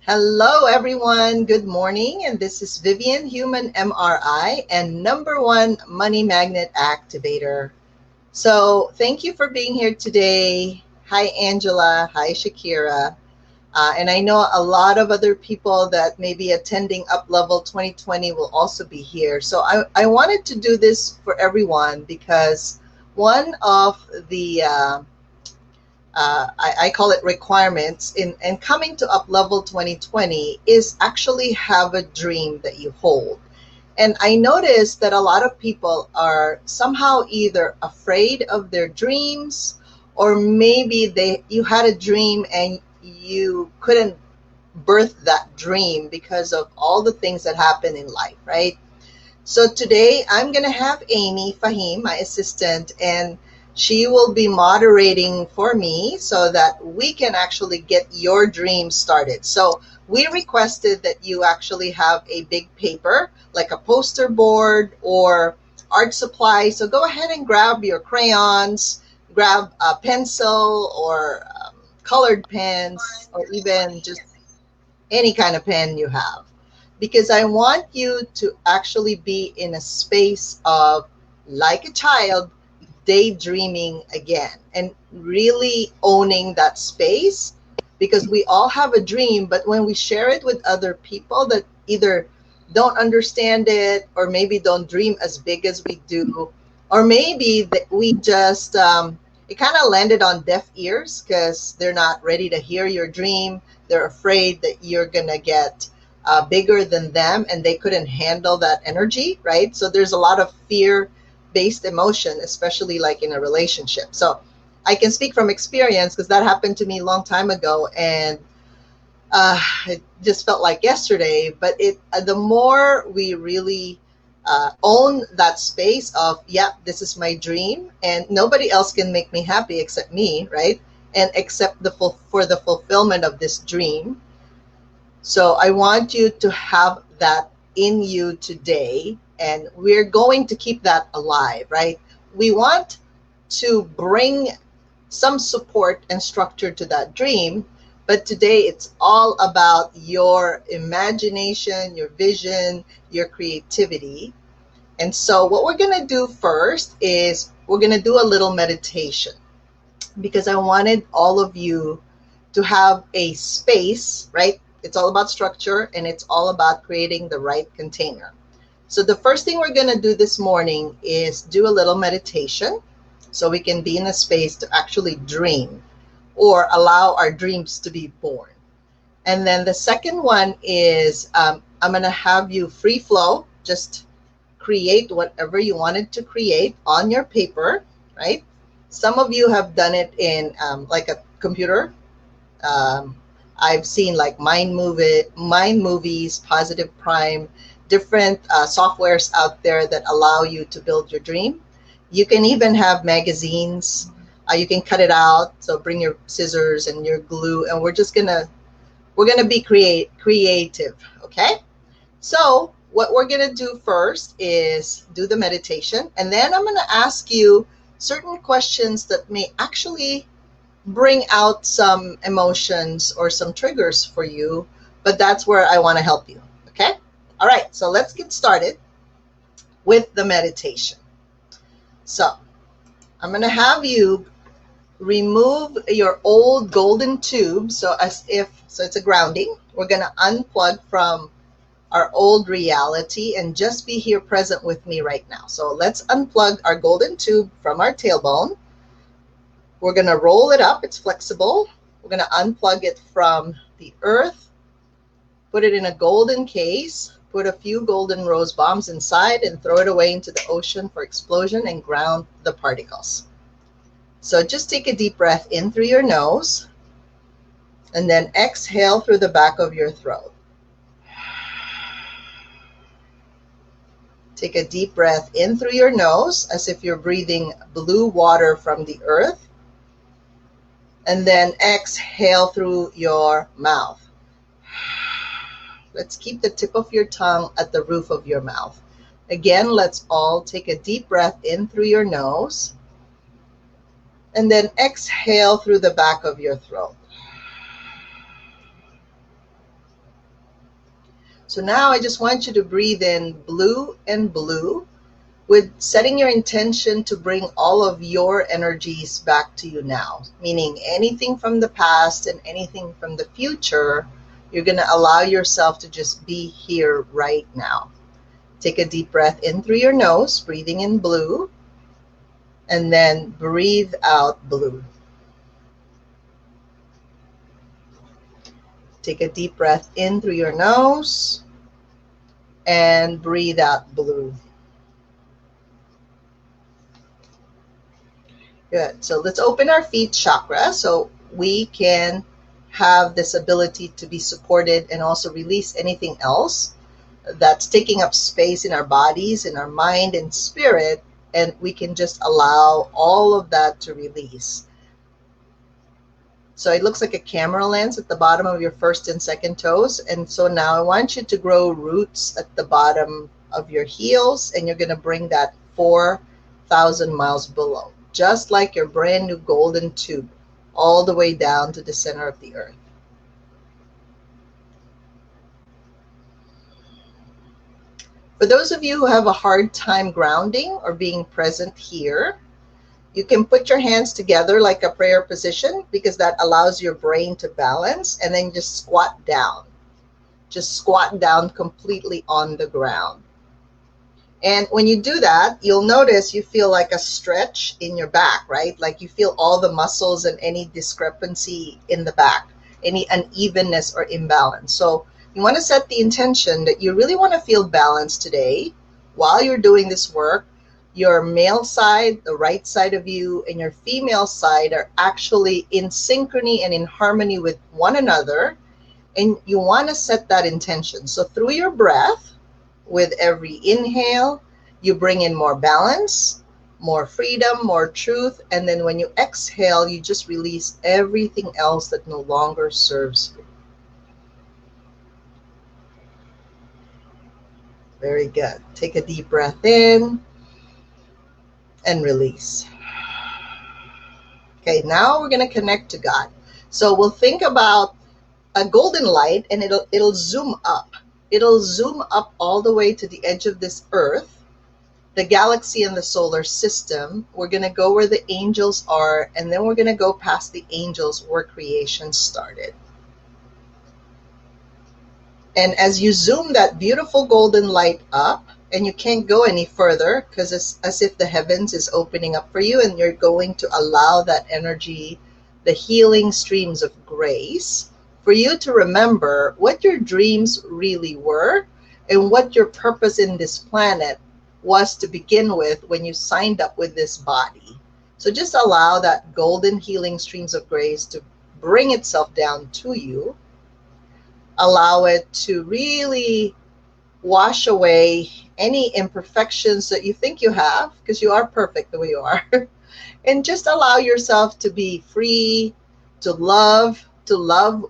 Hello, everyone. Good morning. And this is Vivian, Human MRI and #1 Money Magnet Activator. So, thank you for being here today. Hi, Angela. Hi, Shakira. And I know a lot of other people that may be attending Up Level 2020 will also be here. So, I wanted to do this for everyone because one of the I call it requirements in coming to Up Level 2020 is actually have a dream that you hold. And I noticed that a lot of people are somehow either afraid of their dreams, or maybe you had a dream and you couldn't birth that dream because of all the things that happen in life, right? So today I'm going to have Amy Fahim, my assistant, and she will be moderating for me so that we can actually get your dream started. So we requested that you actually have a big paper, like a poster board or art supply. So go ahead and grab your crayons, grab a pencil or colored pens, or even just any kind of pen you have, because I want you to actually be in a space of, like a child, daydreaming again and really owning that space, because we all have a dream, but when we share it with other people that either don't understand it, or maybe don't dream as big as we do, or maybe that we just it kind of landed on deaf ears because they're not ready to hear your dream. They're afraid that you're gonna get bigger than them and they couldn't handle that energy, right? So there's a lot of fear based emotion, especially like in a relationship. So I can speak from experience because that happened to me a long time ago, and it just felt like yesterday. But the more we really own that space of, yeah, this is my dream, and nobody else can make me happy except me, right? And accept for the fulfillment of this dream. So I want you to have that in you today, and we're going to keep that alive, right? We want to bring some support and structure to that dream, but today it's all about your imagination, your vision, your creativity. And so what we're going to do first is we're going to do a little meditation, because I wanted all of you to have a space, right? It's all about structure and it's all about creating the right container. So the first thing we're going to do this morning is do a little meditation so we can be in a space to actually dream or allow our dreams to be born. And then the second one is I'm going to have you free flow, just create whatever you wanted to create on your paper, right? Some of you have done it in like a computer. um, I've seen like Mind Movies, Positive Prime, different softwares out there that allow you to build your dream. You can even have magazines. You can cut it out. So bring your scissors and your glue, and we're gonna be creative. Okay. So what we're gonna do first is do the meditation, and then I'm gonna ask you certain questions that may actually bring out some emotions or some triggers for you, but that's where I want to help you. Okay? All right, so let's get started with the meditation. So I'm going to have you remove your old golden tube. So it's a grounding. We're going to unplug from our old reality and just be here present with me right now. So let's unplug our golden tube from our tailbone. We're going to roll it up. It's flexible. We're going to unplug it from the earth, put it in a golden case, put a few golden rose bombs inside, and throw it away into the ocean for explosion and ground the particles. So just take a deep breath in through your nose, and then exhale through the back of your throat. Take a deep breath in through your nose as if you're breathing blue water from the earth. And then exhale through your mouth. Let's keep the tip of your tongue at the roof of your mouth. Again, let's all take a deep breath in through your nose. And then exhale through the back of your throat. So now I just want you to breathe in blue and blue, with setting your intention to bring all of your energies back to you now, meaning anything from the past and anything from the future, you're going to allow yourself to just be here right now. Take a deep breath in through your nose, breathing in blue, and then breathe out blue. Take a deep breath in through your nose and breathe out blue. Good. So let's open our feet chakra so we can have this ability to be supported and also release anything else that's taking up space in our bodies, in our mind and spirit, and we can just allow all of that to release. So it looks like a camera lens at the bottom of your first and second toes. And so now I want you to grow roots at the bottom of your heels, and you're going to bring that 4,000 miles below, just like your brand new golden tube, all the way down to the center of the earth. For those of you who have a hard time grounding or being present here, you can put your hands together like a prayer position, because that allows your brain to balance, and then just squat down. Just squat down completely on the ground. And when you do that, you'll notice you feel like a stretch in your back, right? Like you feel all the muscles and any discrepancy in the back, any unevenness or imbalance. So you want to set the intention that you really want to feel balanced today while you're doing this work. Your male side, the right side of you, and your female side are actually in synchrony and in harmony with one another. And you want to set that intention. So through your breath, with every inhale, you bring in more balance, more freedom, more truth. And then when you exhale, you just release everything else that no longer serves you. Very good. Take a deep breath in and release. Okay, now we're going to connect to God. So we'll think about a golden light, and it'll zoom up. It'll zoom up all the way to the edge of this earth, the galaxy and the solar system. We're going to go where the angels are, and then we're going to go past the angels where creation started. And as you zoom that beautiful golden light up, and you can't go any further because it's as if the heavens is opening up for you, and you're going to allow that energy, the healing streams of grace, for you to remember what your dreams really were and what your purpose in this planet was to begin with when you signed up with this body. So just allow that golden healing streams of grace to bring itself down to you. Allow it to really wash away any imperfections that you think you have, because you are perfect the way you are. And just allow yourself to be free, to love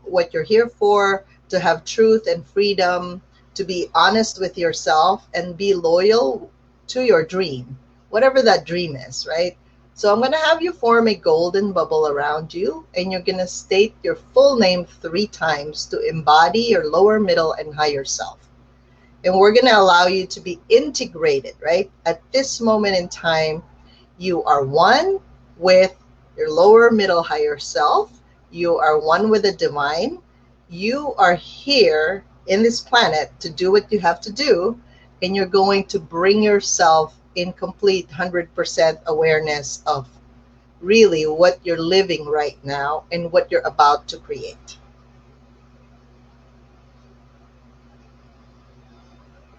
what you're here for, to have truth and freedom, to be honest with yourself, and be loyal to your dream, whatever that dream is, right? So I'm going to have you form a golden bubble around you, and you're going to state your full name 3 times to embody your lower, middle, and higher self. And we're going to allow you to be integrated, right? At this moment in time, you are one with your lower, middle, higher self. You are one with the divine. You are here in this planet to do what you have to do, and you're going to bring yourself in complete 100% awareness of really what you're living right now and what you're about to create.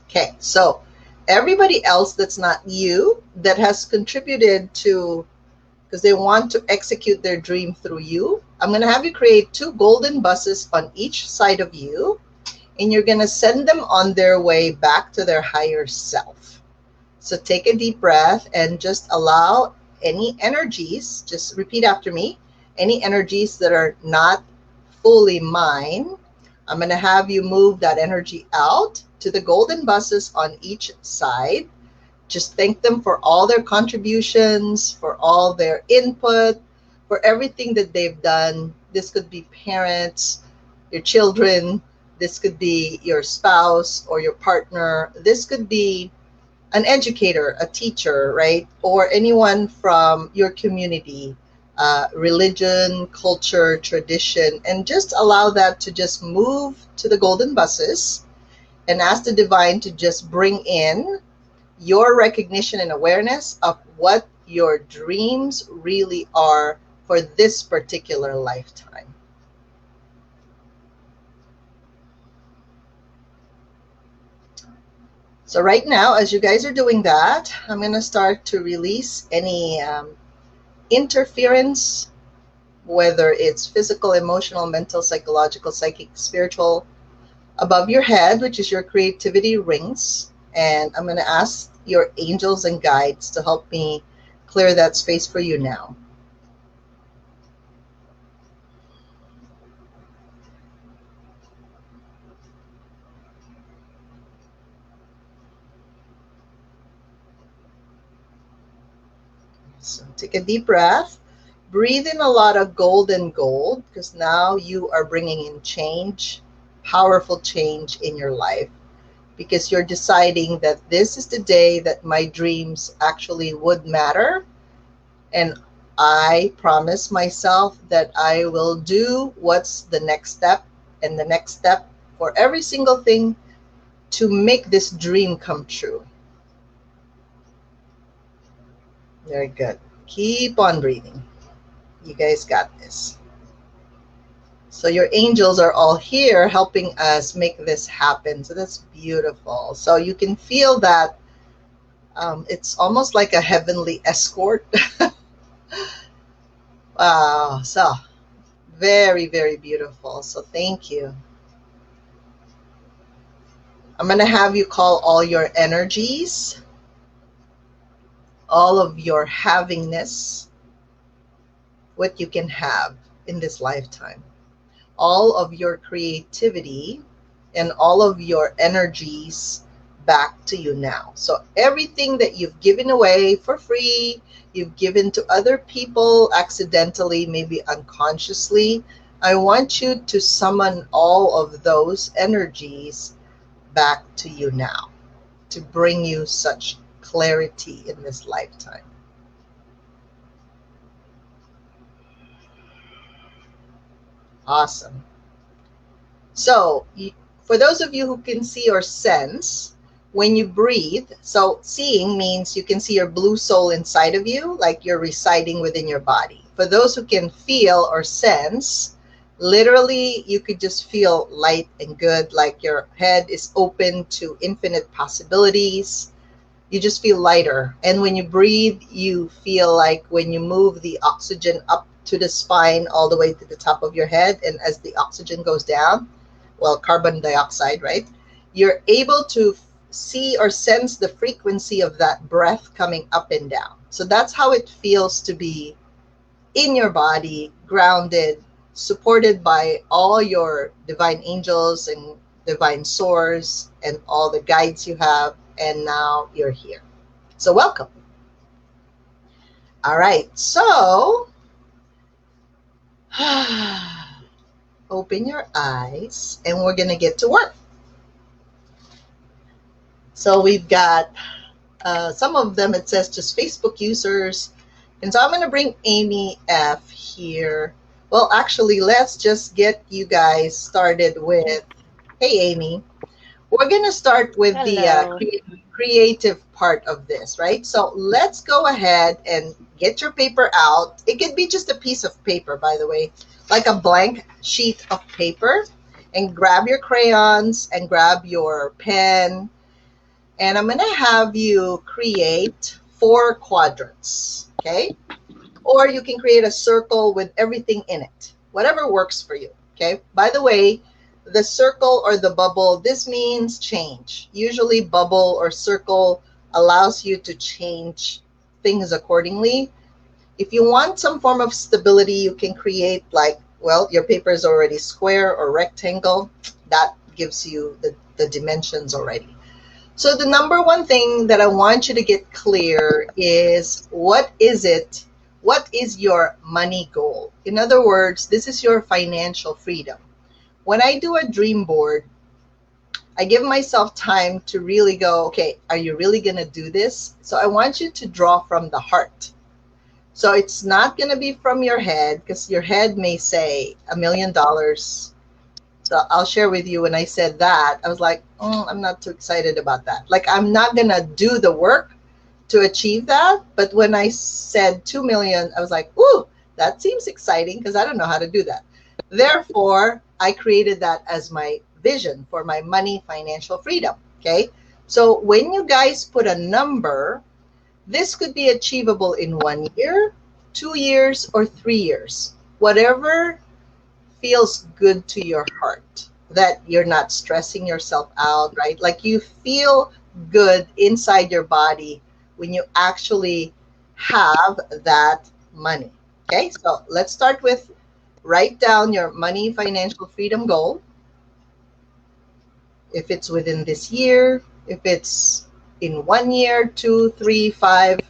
Okay, so everybody else that's not you, that has contributed to, because they want to execute their dream through you, I'm going to have you create 2 golden buses on each side of you, and you're going to send them on their way back to their higher self. So take a deep breath and just allow any energies, just repeat after me, any energies that are not fully mine, I'm going to have you move that energy out to the golden buses on each side. Just thank them for all their contributions, for all their input, for everything that they've done. This could be parents, your children, This could be your spouse or your partner. This could be an educator, a teacher, right? Or anyone from your community, religion, culture, tradition, and just allow that to just move to the golden buses and ask the divine to just bring in your recognition and awareness of what your dreams really are for this particular lifetime. So right now, as you guys are doing that, I'm going to start to release any interference, whether it's physical, emotional, mental, psychological, psychic, spiritual, above your head, which is your creativity rings. And I'm going to ask your angels and guides to help me clear that space for you now. So take a deep breath. Breathe in a lot of golden gold because now you are bringing in change, powerful change in your life because you're deciding that this is the day that my dreams actually would matter. And I promise myself that I will do what's the next step and the next step for every single thing to make this dream come true. Very good. Keep on breathing. You guys got this. So your angels are all here helping us make this happen. So that's beautiful. So you can feel that it's almost like a heavenly escort. Wow. So very, very beautiful. So thank you. I'm going to have you call all your energies, all of your havingness, what you can have in this lifetime, all of your creativity, and all of your energies back to you now. So everything that you've given away for free, you've given to other people accidentally, maybe unconsciously, I want you to summon all of those energies back to you now to bring you such clarity in this lifetime. Awesome. So, for those of you who can see or sense, when you breathe, so seeing means you can see your blue soul inside of you, like you're residing within your body. For those who can feel or sense, literally, you could just feel light and good, like your head is open to infinite possibilities. You just feel lighter. And when you breathe, you feel like when you move the oxygen up to the spine all the way to the top of your head, and as the oxygen goes down, well, carbon dioxide, right? You're able to see or sense the frequency of that breath coming up and down. So that's how it feels to be in your body, grounded, supported by all your divine angels and divine source and all the guides you have. And now you're here. So welcome. All right. So open your eyes and we're going to get to work. So we've got some of them, it says just Facebook users. And so I'm going to bring Amy F here. Well, actually, let's just get you guys started with, hey, Amy. We're going to start with Hello. the creative part of this, right? So let's go ahead and get your paper out. It could be just a piece of paper, by the way, like a blank sheet of paper. And grab your crayons and grab your pen. And I'm going to have you create 4 quadrants, okay? Or you can create a circle with everything in it, whatever works for you, okay? By the way, the circle or the bubble, this means change. Usually bubble or circle allows you to change things accordingly. If you want some form of stability, you can create like, well, your paper is already square or rectangle. That gives you the dimensions already. So the number one thing that I want you to get clear is what is it? What is your money goal? In other words, this is your financial freedom. when I do a dream board, I give myself time to really go, okay, are you really going to do this? So I want you to draw from the heart. So it's not going to be from your head, because your head may say $1 million. So I'll share with you, when I said that, I was like, I'm not too excited about that. Like, I'm not going to do the work to achieve that. But when I said 2 million, I was like, ooh, that seems exciting, because I don't know how to do that. Therefore, I created that as my vision for my money financial freedom. Okay. So when you guys put a number, this could be achievable in 1 year, 2 years, or 3 years. Whatever feels good to your heart, that you're not stressing yourself out, right? Like, you feel good inside your body when you actually have that money. Okay, so let's start with, write down your money financial freedom goal. If it's within this year, if it's in 1 year, 2, 3, 5,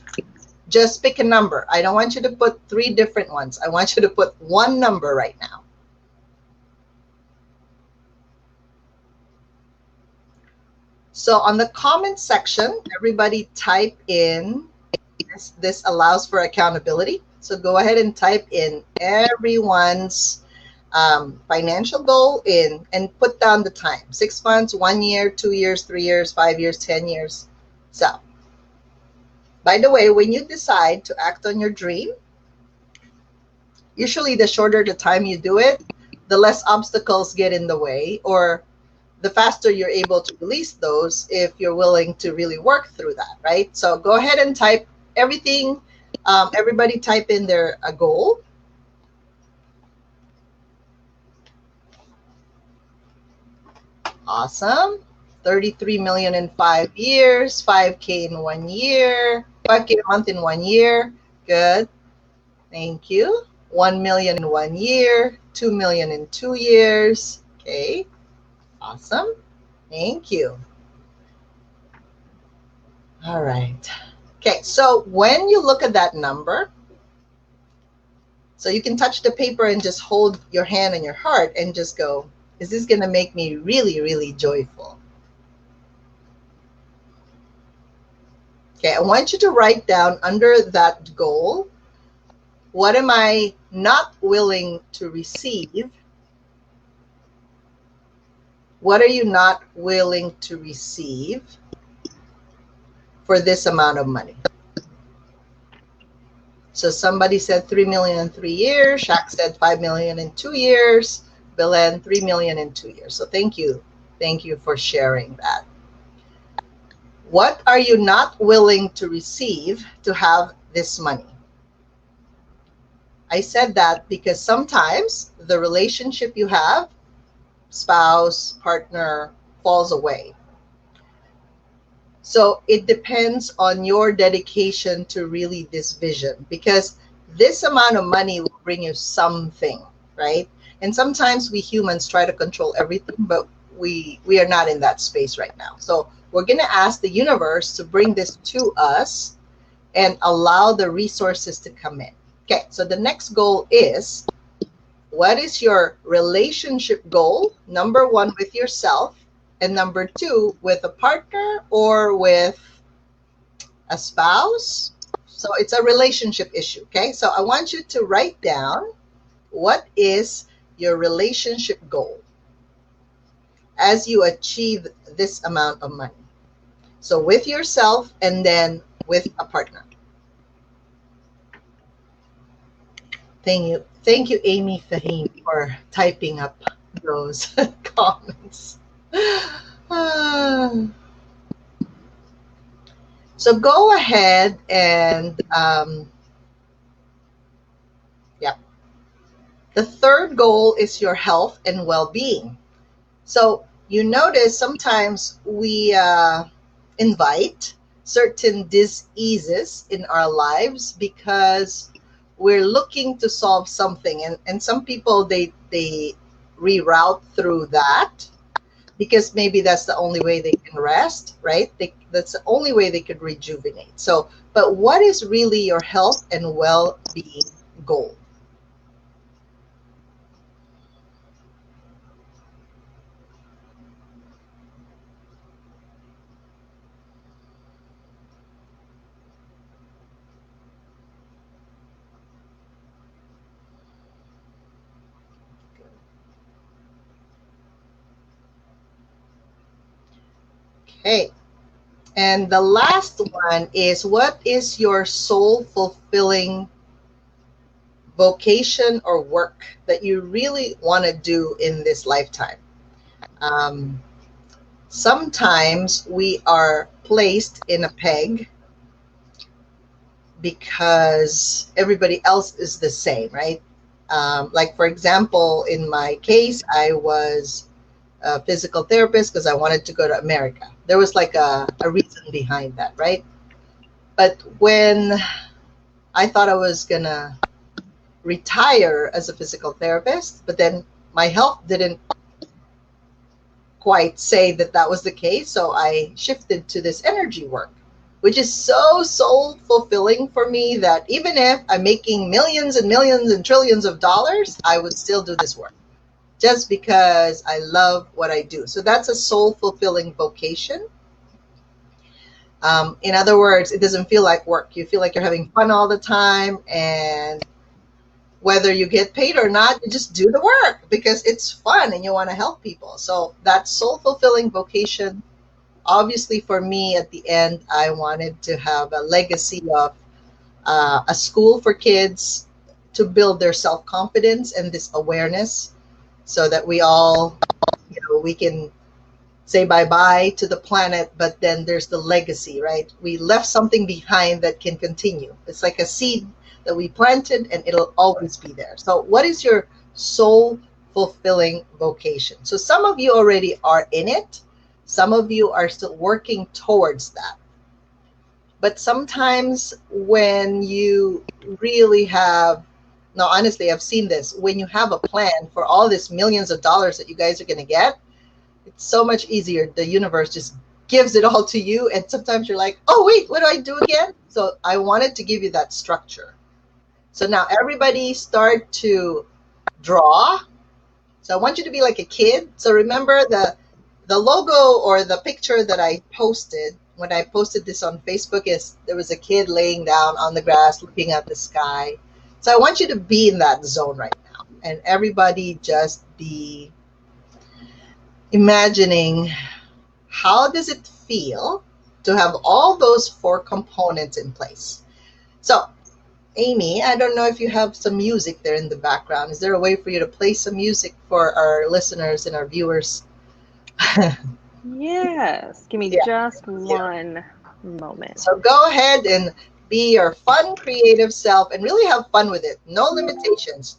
just pick a number. I don't want you to put 3 different ones. I want you to put one number right now. So on the comment section, everybody type in, this allows for accountability. So go ahead and type in everyone's financial goal in, and put down the time: 6 months, 1 year, 2 years, 3 years, 5 years, 10 years. So, by the way, when you decide to act on your dream, usually the shorter the time you do it, the less obstacles get in the way, or the faster you're able to release those, if you're willing to really work through that, right? So go ahead and type everything. Everybody type in their goal. Awesome. 33 million in 5 years, 5K in 1 year, 5K a month in 1 year. Good. Thank you. 1 million in 1 year, 2 million in 2 years. Okay. Awesome. Thank you. All right. Okay. So when you look at that number, so you can touch the paper and just hold your hand on your heart and just go, is this going to make me really, really joyful? Okay, I want you to write down under that goal, what am I not willing to receive? What are you not willing to receive for this amount of money? So somebody said 3 million in 3 years. Shaq said 5 million in 2 years. Belen, 3 million in 2 years. So thank you. Thank you for sharing that. What are you not willing to receive to have this money? I said that because sometimes the relationship you have, spouse, partner, falls away. So it depends on your dedication to really this vision, because this amount of money will bring you something, right? And sometimes we humans try to control everything, but we are not in that space right now. So we're going to ask the universe to bring this to us and allow the resources to come in. Okay, so the next goal is, what is your relationship goal? Number 1, with yourself, and number 2, with a partner or with a spouse. So it's a relationship issue. Okay, so I want you to write down, what is your relationship goal as you achieve this amount of money? So with yourself, and then with a partner. Thank you, Amy Fahim, for typing up those comments. So go ahead and, yeah. The third goal is your health and well-being. So you notice sometimes we invite certain diseases in our lives because we're looking to solve something, and some people, they reroute through that because maybe that's the only way they can rest, right? That's the only way they could rejuvenate. So, but what is really your health and well-being goal? Okay. And the last one is, what is your soul fulfilling vocation or work that you really want to do in this lifetime? Um, Sometimes we are placed in a peg because everybody else is the same, right? Like, for example, in my case, I was a physical therapist because I wanted to go to America. There was like a reason behind that, right? But when I thought I was going to retire as a physical therapist, but then my health didn't quite say that that was the case. So I shifted to this energy work, which is so soul fulfilling for me that even if I'm making millions and millions and trillions of dollars, I would still do this work just because I love what I do. So that's a soul fulfilling vocation. In other words, it doesn't feel like work. You feel like you're having fun all the time, and whether you get paid or not, you just do the work because it's fun and you want to help people. So that soul fulfilling vocation, obviously for me at the end, I wanted to have a legacy of a school for kids to build their self-confidence and this awareness so that we all, we can say bye-bye to the planet, but then there's the legacy, right? We left something behind that can continue. It's like a seed that we planted and it'll always be there. So what is your soul fulfilling vocation? So some of you already are in it. Some of you are still working towards that. But sometimes when you really have, no, honestly, I've seen this, when you have a plan for all this millions of dollars that you guys are going to get, it's so much easier. The universe just gives it all to you. And sometimes you're like, oh, wait, what do I do again? So I wanted to give you that structure. So now everybody start to draw. So I want you to be like a kid. So remember the logo or the picture that I posted when I posted this on Facebook is there was a kid laying down on the grass looking at the sky. So I want you to be in that zone right now. And everybody just be imagining, how does it feel to have all those four components in place? So, Amy, I don't know if you have some music there in the background. Is there a way for you to play some music for our listeners and our viewers? Yes. Give me Yeah, just yeah. one moment. So go ahead and be your fun, creative self and really have fun with it. No limitations.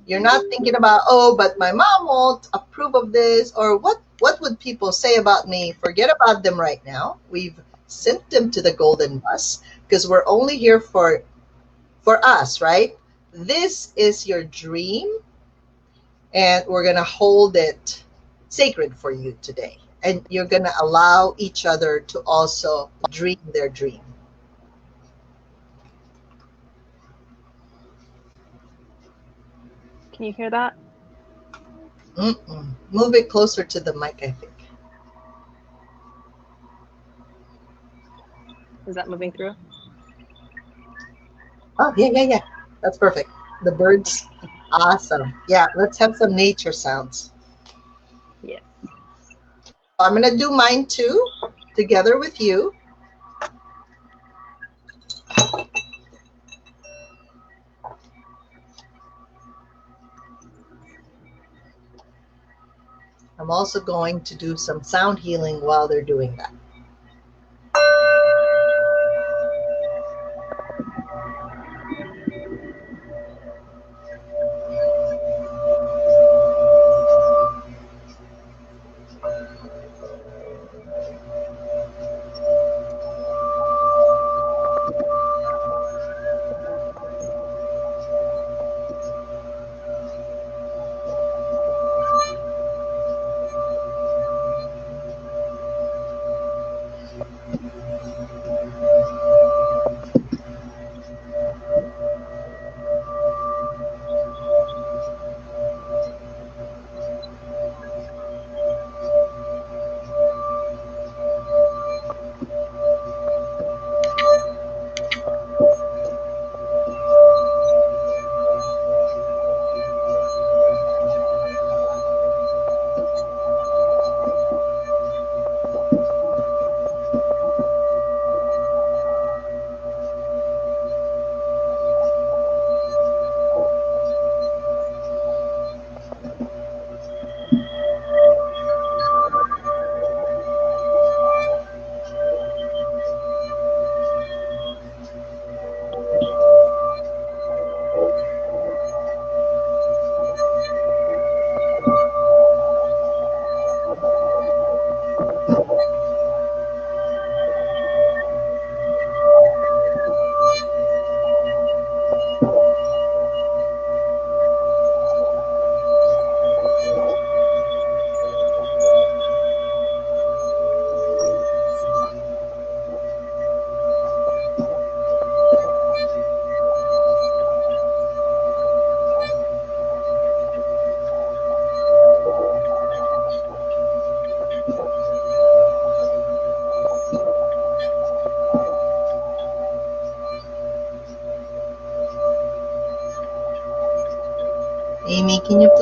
You're not thinking about, oh, but my mom won't approve of this, or what would people say about me? Forget about them right now. We've sent them to the golden bus because we're only here for us, right? This is your dream, and we're gonna hold it sacred for you today. And you're gonna allow each other to also dream their dream. Can you hear that? Mm-mm. Move it closer to the mic, I think. Is that moving through? Oh, yeah, yeah, yeah. That's perfect. The birds. Okay. Awesome. Yeah, let's have some nature sounds. Yes. I'm going to do mine too, together with you. I'm also going to do some sound healing while they're doing that.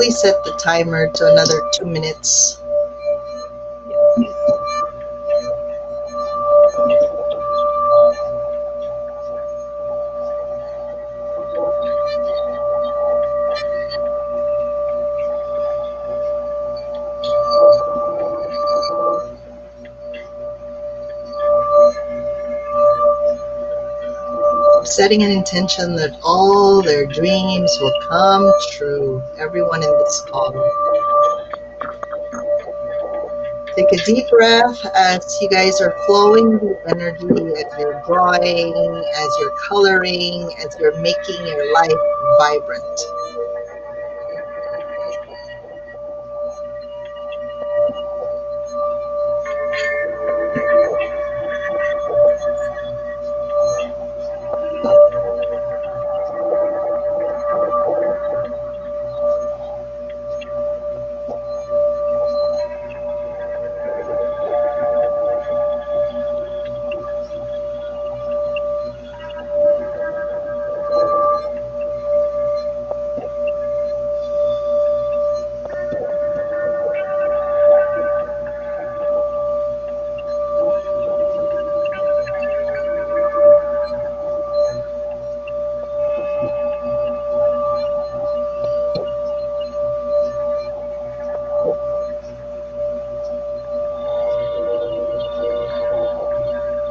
Please set the timer to another 2 minutes. Yes, please. Setting an intention that all their dreams will come true. Everyone in this call. Take a deep breath as you guys are flowing the energy, as you're drawing, as you're coloring, as you're making your life vibrant.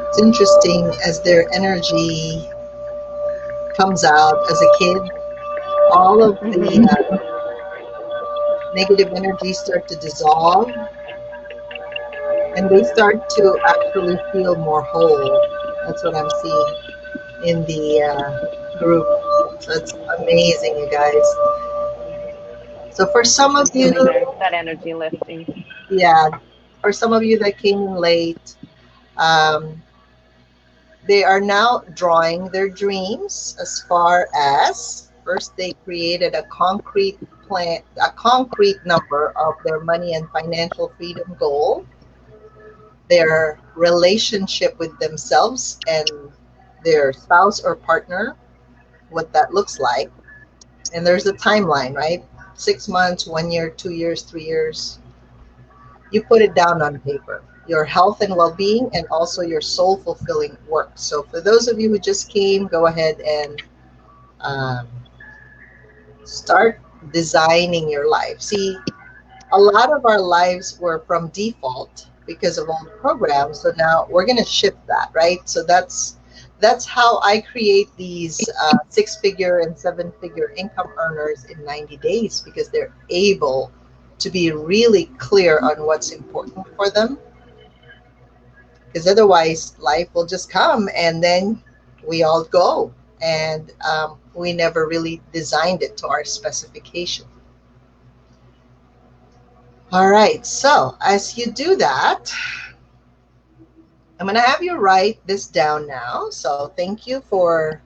It's interesting as their energy comes out as a kid, all of the Mm-hmm. negative energies start to dissolve and they start to actually feel more whole. That's what I'm seeing in the group. So it's amazing, you guys. So for some of There's you, something there. That energy lifting. yeah, for some of you that came in late, um, they are now drawing their dreams as far as first they created a concrete plan, a concrete number of their money and financial freedom goal, their relationship with themselves and their spouse or partner, what that looks like. And there's a timeline, right? 6 months, 1 year, 2 years, 3 years. You put it down on paper. Your health and well being, and also your soul fulfilling work. So, for those of you who just came, go ahead and um, start designing your life. See, a lot of our lives were from default because of old programs. So now we're going to shift that, right? So that's how I create these six-figure and seven-figure income earners in 90 days because they're able to be really clear on what's important for them. Because otherwise, life will just come and then we all go, and we never really designed it to our specification. All right, so as you do that, I'm going to have you write this down now. So thank you for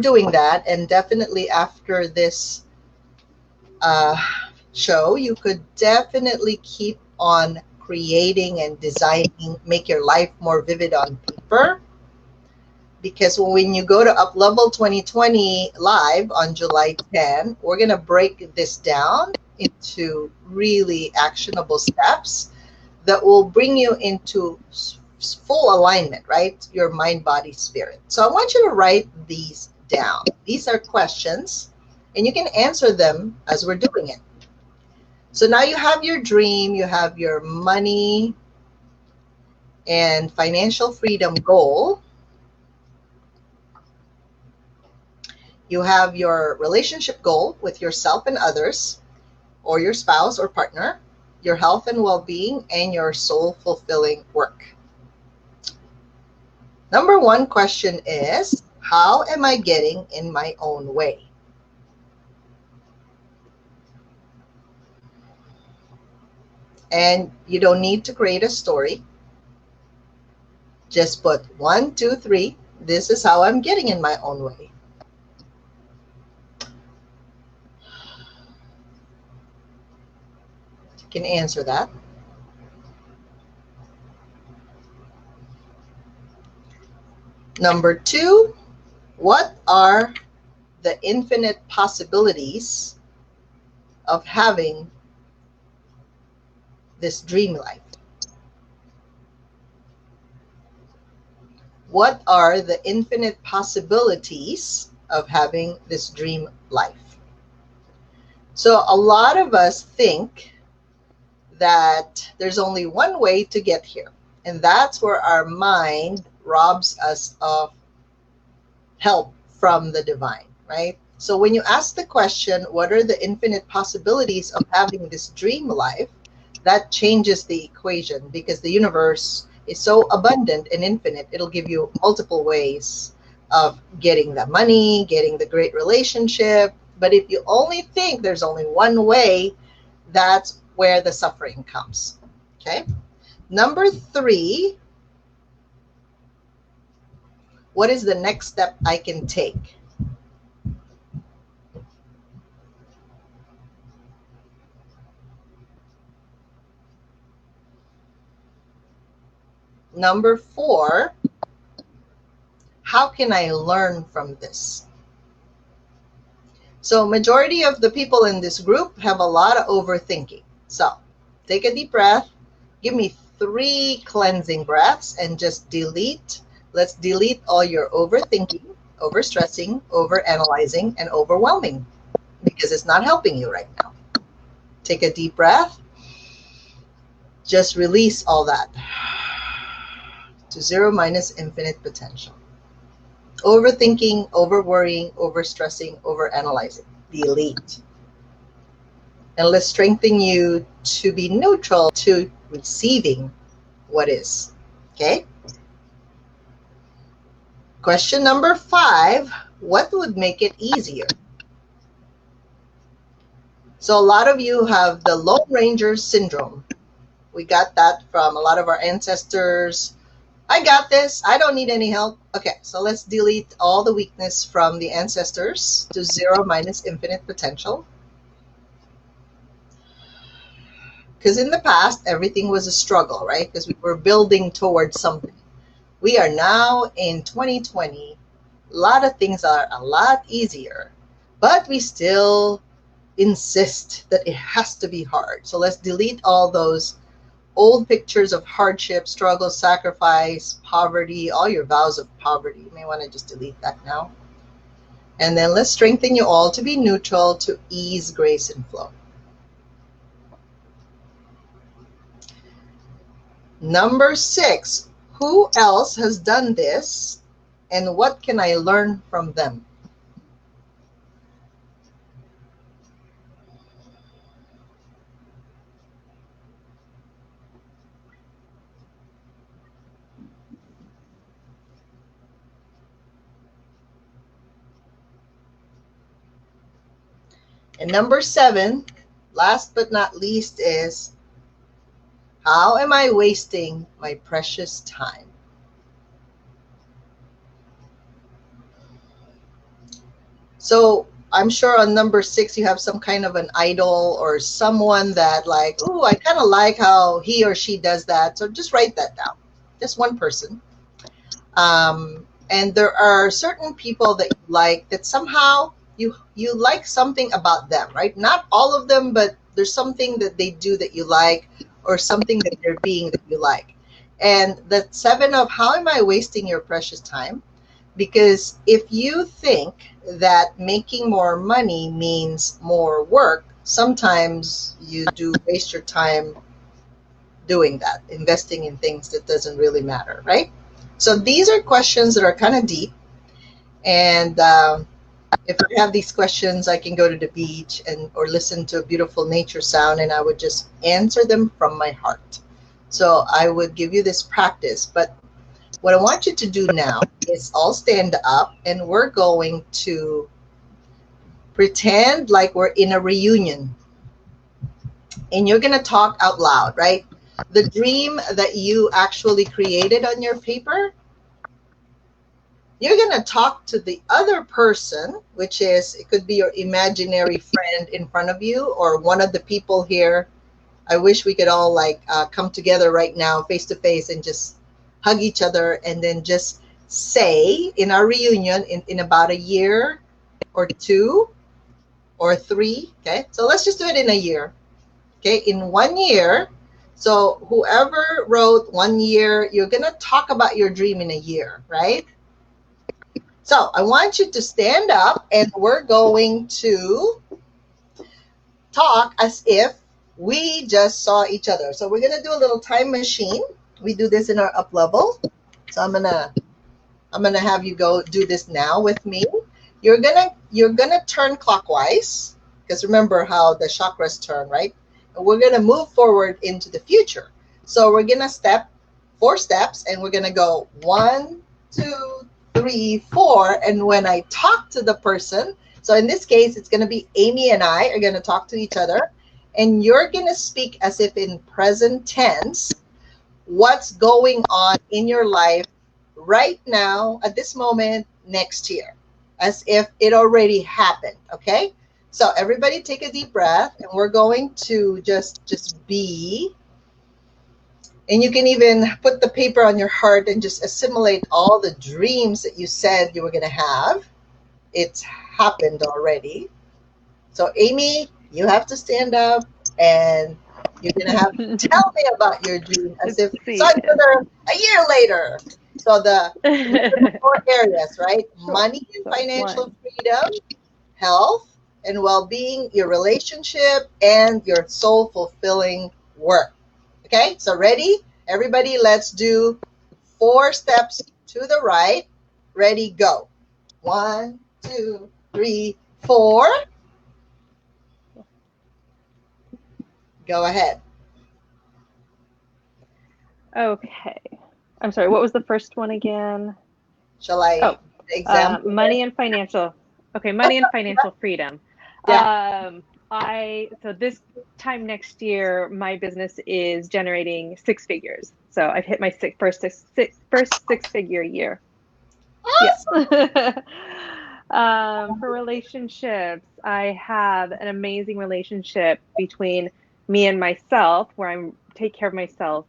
doing that, and definitely after this uh, show, you could definitely keep on creating and designing, make your life more vivid on paper. Because when you go to Up Level 2020 live on July 10, we're going to break this down into really actionable steps that will bring you into full alignment, right? Your mind, body, spirit. So I want you to write these down. These are questions, and you can answer them as we're doing it. So now you have your dream, you have your money and financial freedom goal, you have your relationship goal with yourself and others, or your spouse or partner, your health and well being, and your soul fulfilling work. Number one question is, how am I getting in my own way? And you don't need to create a story. Just put 1, 2, 3. This is how I'm getting in my own way. You can answer that. Number two, what are the infinite possibilities of having this dream life? What are the infinite possibilities of having this dream life? So, a lot of us think that there's only one way to get here, and that's where our mind robs us of help from the divine, right? So when you ask the question, what are the infinite possibilities of having this dream life? That changes the equation because the universe is so abundant and infinite, it'll give you multiple ways of getting the money, getting the great relationship. But if you only think there's only one way, that's where the suffering comes. Okay. Number three, what is the next step I can take? Number four, how can I learn from this? So majority of the people in this group have a lot of overthinking. So take a deep breath, give me 3 cleansing breaths and just delete. Let's delete all your overthinking, overstressing, overanalyzing, and overwhelming because it's not helping you right now. Take a deep breath. Just release all that to zero minus infinite potential. Overthinking, over worrying, over stressing, over analyzing. Delete. And let's strengthen you to be neutral to receiving what is. Okay? Question number 5, what would make it easier? So a lot of you have the Lone Ranger syndrome. We got that from a lot of our ancestors. I got this. I don't need any help. Okay, so let's delete all the weakness from the ancestors to zero minus infinite potential. Because in the past, everything was a struggle, right? Because we were building towards something. We are now in 2020. A lot of things are a lot easier, but we still insist that it has to be hard. So let's delete all those old pictures of hardship, struggle, sacrifice, poverty, all your vows of poverty. You may want to just delete that now. And then let's strengthen you all to be neutral, to ease, grace, and flow. Number 6, who else has done this and what can I learn from them? And number 7, last but not least, is how am I wasting my precious time? So I'm sure on number 6, you have some kind of an idol or someone that like, oh, I kind of like how he or she does that. So just write that down. Just one person. And there are certain people that you like that somehow you like something about them, right? Not all of them, but there's something that they do that you like or something that they're being that you like. And the 7 of how am I wasting your precious time? Because if you think that making more money means more work, sometimes you do waste your time doing that, investing in things that doesn't really matter, right? So these are questions that are kind of deep. And if I have these questions, I can go to the beach and or listen to a beautiful nature sound, and I would just answer them from my heart. So I would give you this practice, but what I want you to do now is all stand up and we're going to pretend like we're in a reunion. And you're going to talk out loud, right? The dream that you actually created on your paper, you're going to talk to the other person, which is, it could be your imaginary friend in front of you or one of the people here. I wish we could all like come together right now face to face and just hug each other and then just say in our reunion in about a year or two, or 3. Okay, so let's just do it in a year. Okay, in 1 year. So whoever wrote 1 year, you're gonna talk about your dream in a year, right? So I want you to stand up and we're going to talk as if we just saw each other. So we're gonna do a little time machine. We do this in our up level. So I'm gonna have you go do this now with me. You're gonna turn clockwise because remember how the chakras turn, right? And we're gonna move forward into the future. So we're gonna step 4 steps, and we're gonna go 1, 2, 3, 4. And when I talk to the person, so in this case, it's gonna be Amy and I are gonna talk to each other, and you're gonna speak as if in present tense what's going on in your life right now at this moment next year as if it already happened. Okay, so everybody take a deep breath, and we're going to just be, and you can even put the paper on your heart and just assimilate all the dreams that you said you were going to have. It's happened already. So Amy, you have to stand up, and you're gonna have to tell me about your dream as Let's if you saw see. each other a year later. So remember the 4 areas, right? Sure. Money and So financial one. freedom, health and well-being, your relationship, and your soul fulfilling work. Okay, so ready? Everybody, let's do 4 steps to the right. Ready, go. 1, 2, 3, 4. Go ahead. Okay. I'm sorry, what was the first one again? Shall I Oh, example money it? and financial. Okay, money and financial freedom. Yeah. So this time next year, my business is generating 6 figures. So I've hit my first 6 figure year. Yeah. Awesome. For relationships, I have an amazing relationship between me and myself, where I take care of myself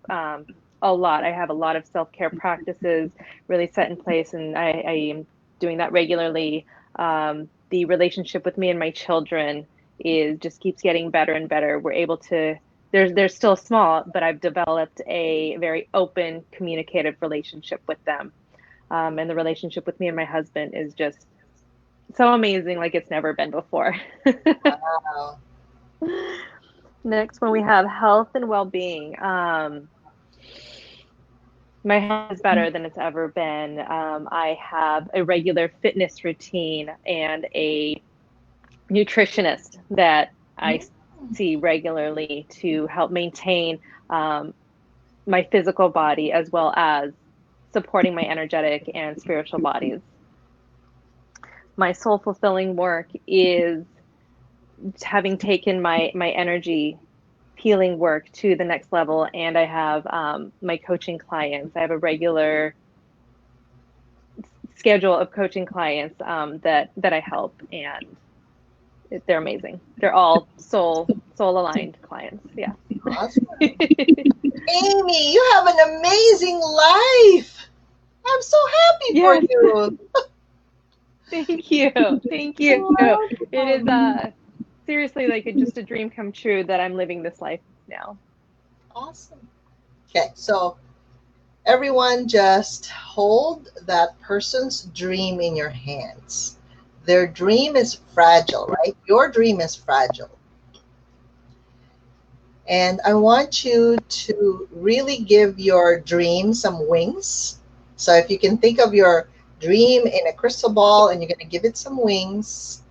a lot. I have a lot of self-care practices really set in place, and I am doing that regularly. The relationship with me and my children is just keeps getting better and better. We're able to. They're still small, but I've developed a very open, communicative relationship with them, and the relationship with me and my husband is just so amazing, like it's never been before. Wow. Next one, we have health and well-being. My health is better than it's ever been. I have a regular fitness routine and a nutritionist that I see regularly to help maintain um, my physical body as well as supporting my energetic and spiritual bodies. My soul fulfilling work is having taken my energy healing work to the next level, and I have my coaching clients. I have a regular schedule of coaching clients that I help, and they're amazing. They're all soul aligned clients. Yeah. Awesome. Amy, you have an amazing life. I'm so happy for Yes. you. Thank you. Thank you. It is Welcome. seriously like just a dream come true that I'm living this life now. Awesome. Okay, so everyone just hold that person's dream in your hands. Their dream is fragile, right? Your dream is fragile. And I want you to really give your dream some wings. So if you can think of your dream in a crystal ball and you're going to give it some wings,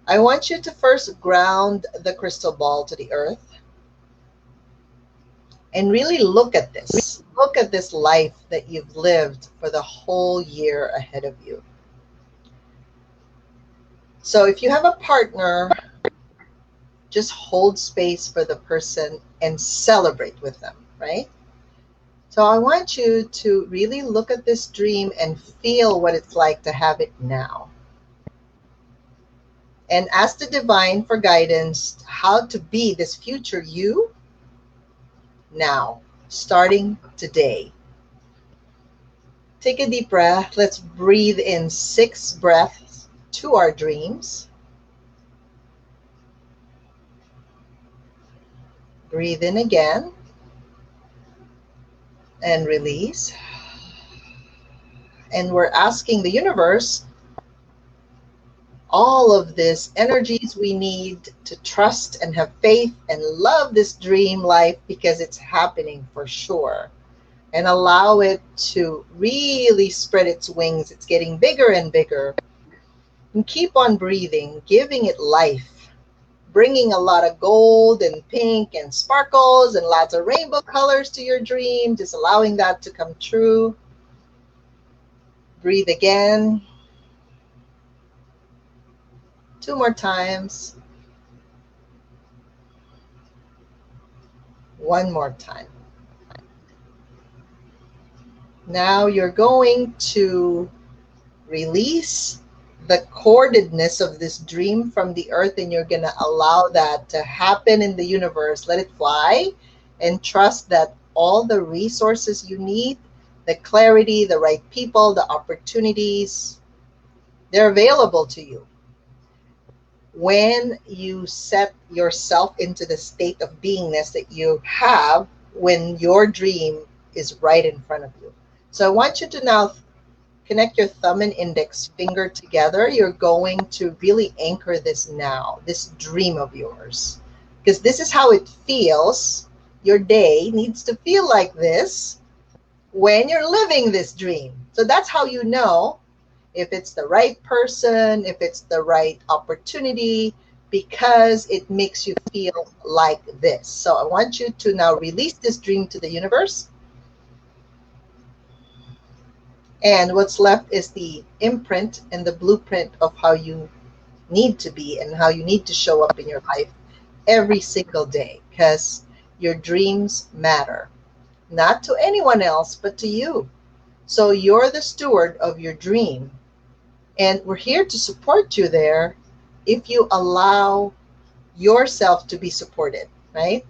I want you to first ground the crystal ball to the earth and really look at this. Look at this life that you've lived for the whole year ahead of you. So if you have a partner, just hold space for the person and celebrate with them, right? So I want you to really look at this dream and feel what it's like to have it now. And ask the divine for guidance how to be this future you now, starting today. Take a deep breath. Let's breathe in 6 breaths to our dreams. Breathe in again and release. And we're asking the universe all of this energies we need to trust and have faith and love this dream life because it's happening for sure. And allow it to really spread its wings. It's getting bigger and bigger. And keep on breathing, giving it life, bringing a lot of gold and pink and sparkles and lots of rainbow colors to your dream, just allowing that to come true. Breathe again. Two more times. One more time. Now you're going to release the cordedness of this dream from the earth, and you're going to allow that to happen in the universe. Let it fly and trust that all the resources you need, the clarity, the right people, the opportunities, they're available to you when you set yourself into the state of beingness that you have when your dream is right in front of you. So I want you to now connect your thumb and index finger together. You're going to really anchor this now, this dream of yours, because this is how it feels. Your day needs to feel like this when you're living this dream. So that's how you know if it's the right person, if it's the right opportunity, because it makes you feel like this. So I want you to now release this dream to the universe. And what's left is the imprint and the blueprint of how you need to be and how you need to show up in your life every single day, because your dreams matter, not to anyone else, but to you. So you're the steward of your dream. And we're here to support you there if you allow yourself to be supported, right?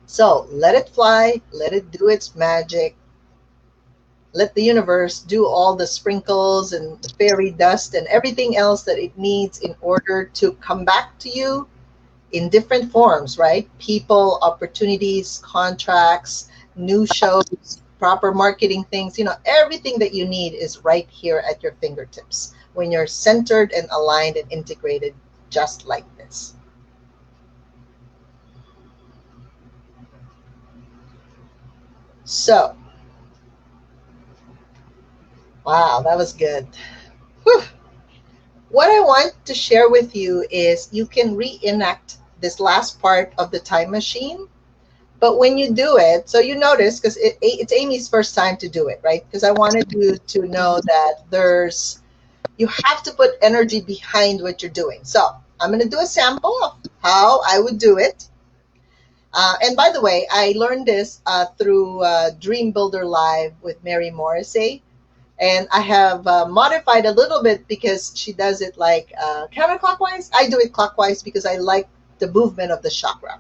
So let it fly, let it do its magic. Let the universe do all the sprinkles and the fairy dust and everything else that it needs in order to come back to you in different forms, right? People, opportunities, contracts, new shows, proper marketing things, everything that you need is right here at your fingertips when you're centered and aligned and integrated just like this. So, wow, that was good. Whew. What I want to share with you is you can reenact this last part of the time machine. But when you do it, so you notice, because it's Amy's first time to do it, right? Because I wanted you to know that you have to put energy behind what you're doing. So I'm going to do a sample of how I would do it. And by the way, I learned this through Dream Builder Live with Mary Morrissey. And I have modified a little bit because she does it like counterclockwise. I do it clockwise because I like the movement of the chakra.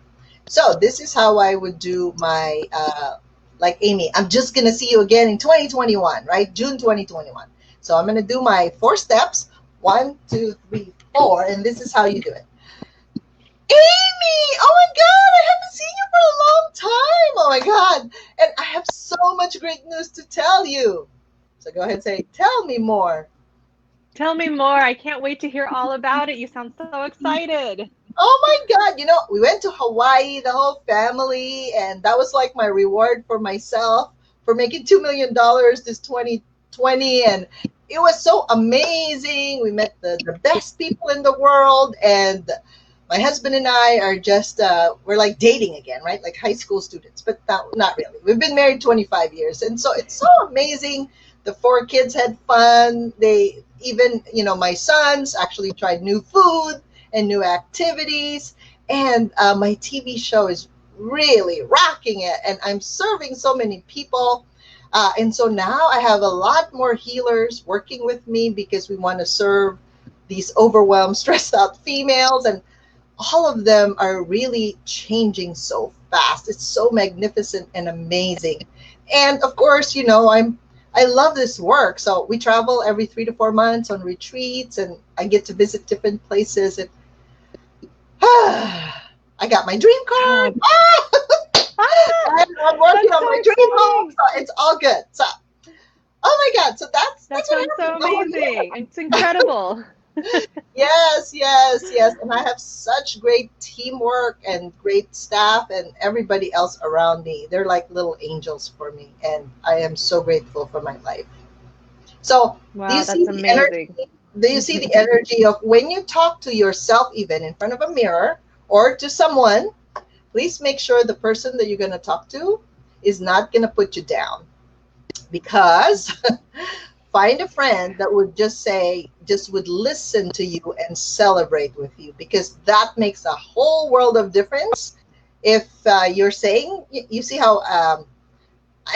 So this is how I would do my, like Amy, I'm just going to see you again in 2021, right? June 2021. So I'm going to do my 4 steps, 1, 2, 3, 4. And this is how you do it. Amy, oh my God, I haven't seen you for a long time. Oh my God. And I have so much great news to tell you. So go ahead and say, tell me more. Tell me more. I can't wait to hear all about it. You sound so excited. Oh my God, we went to Hawaii, the whole family, and that was like my reward for myself for making $2 million this 2020. And it was so amazing. We met the best people in the world, and my husband and I are just, we're like dating again, right? Like high school students, but not really. We've been married 25 years. And so it's so amazing. The 4 kids had fun. They even, my sons actually tried new food and new activities. And my TV show is really rocking it. And I'm serving so many people. And so now I have a lot more healers working with me because we want to serve these overwhelmed, stressed out females. And all of them are really changing so fast. It's so magnificent and amazing. And of course, I love this work. So we travel every 3 to 4 months on retreats, and I get to visit different places. And I got my dream Oh, card. ah, And I'm working that's on so my dream home, exciting. so it's all good. So, oh my God, so that's That what sounds happened so over amazing. here. It's incredible. Yes, yes, yes. And I have such great teamwork and great staff and everybody else around me. They're like little angels for me, and I am so grateful for my life. So, do you Wow, see that's the amazing. energy? Do you see the energy of when you talk to yourself, even in front of a mirror or to someone? Please make sure the person that you're going to talk to is not going to put you down, because find a friend that would just say, just would listen to you and celebrate with you, because that makes a whole world of difference. If you're saying, you see how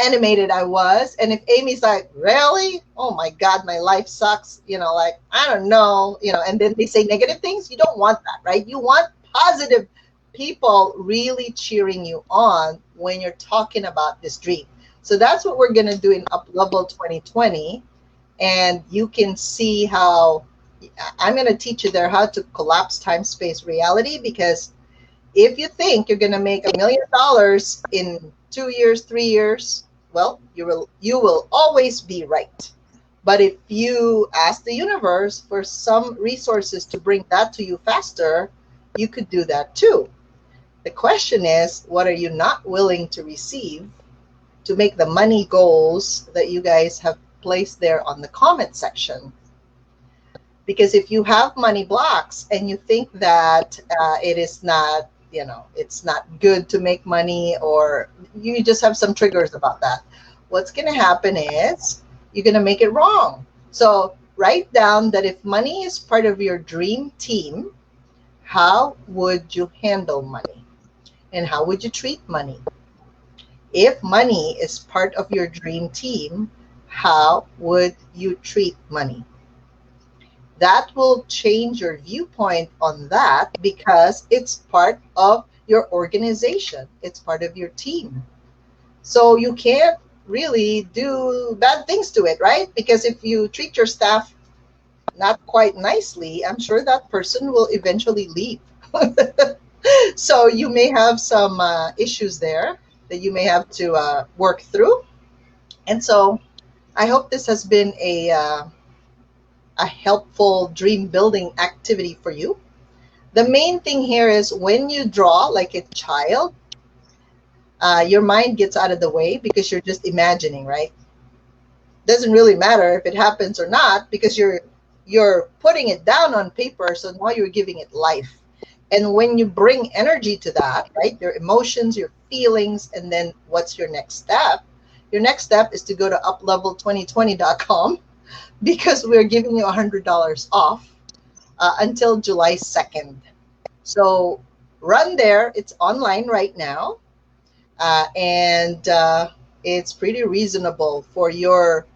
animated I was. And if Amy's like, really? Oh my God, my life sucks. Like, I don't know, and then they say negative things. You don't want that, right? You want positive people really cheering you on when you're talking about this dream. So that's what we're going to do in Up Level 2020. And you can see how I'm going to teach you there how to collapse time space reality, because if you think you're going to make $1 million in 2 years, 3 years, well, you will always be right. But if you ask the universe for some resources to bring that to you faster, you could do that too. The question is, what are you not willing to receive to make the money goals that you guys have placed there on the comment section? Because if you have money blocks and you think that it is not, it's not good to make money, or you just have some triggers about that, what's going to happen is you're going to make it wrong. So write down that if money is part of your dream team, how would you handle money, and how would you treat money? If money is part of your dream team, how would you treat money? That will change your viewpoint on that, because it's part of your organization, it's part of your team. So you can't really do bad things to it, right? Because if you treat your staff not quite nicely, I'm sure that person will eventually leave. So you may have some issues there that you may have to work through. And so I hope this has been a helpful dream building activity for you. The main thing here is when you draw like a child, your mind gets out of the way because you're just imagining, right? Doesn't really matter if it happens or not, because you're putting it down on paper, so now you're giving it life. And when you bring energy to that, right, your emotions, your feelings, and then what's your next step? Your next step is to go to uplevel2020.com, because we're giving you $100 off until July 2nd. So run there. It's online right now, and it's pretty reasonable for your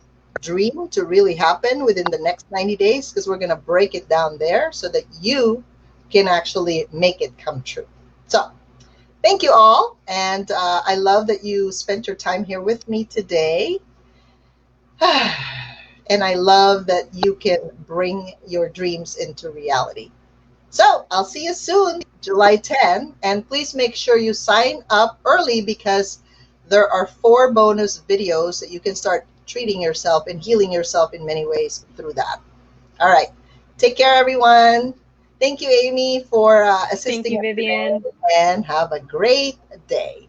dream to really happen within the next 90 days, because we're going to break it down there so that you can actually make it come true. So thank you all. And I love that you spent your time here with me today. And I love that you can bring your dreams into reality. So I'll see you soon, July 10. And please make sure you sign up early, because there are 4 bonus videos that you can start treating yourself and healing yourself in many ways through that. All right. Take care, everyone. Thank you, Amy, for Thank assisting you, us today. Vivian. And have a great day.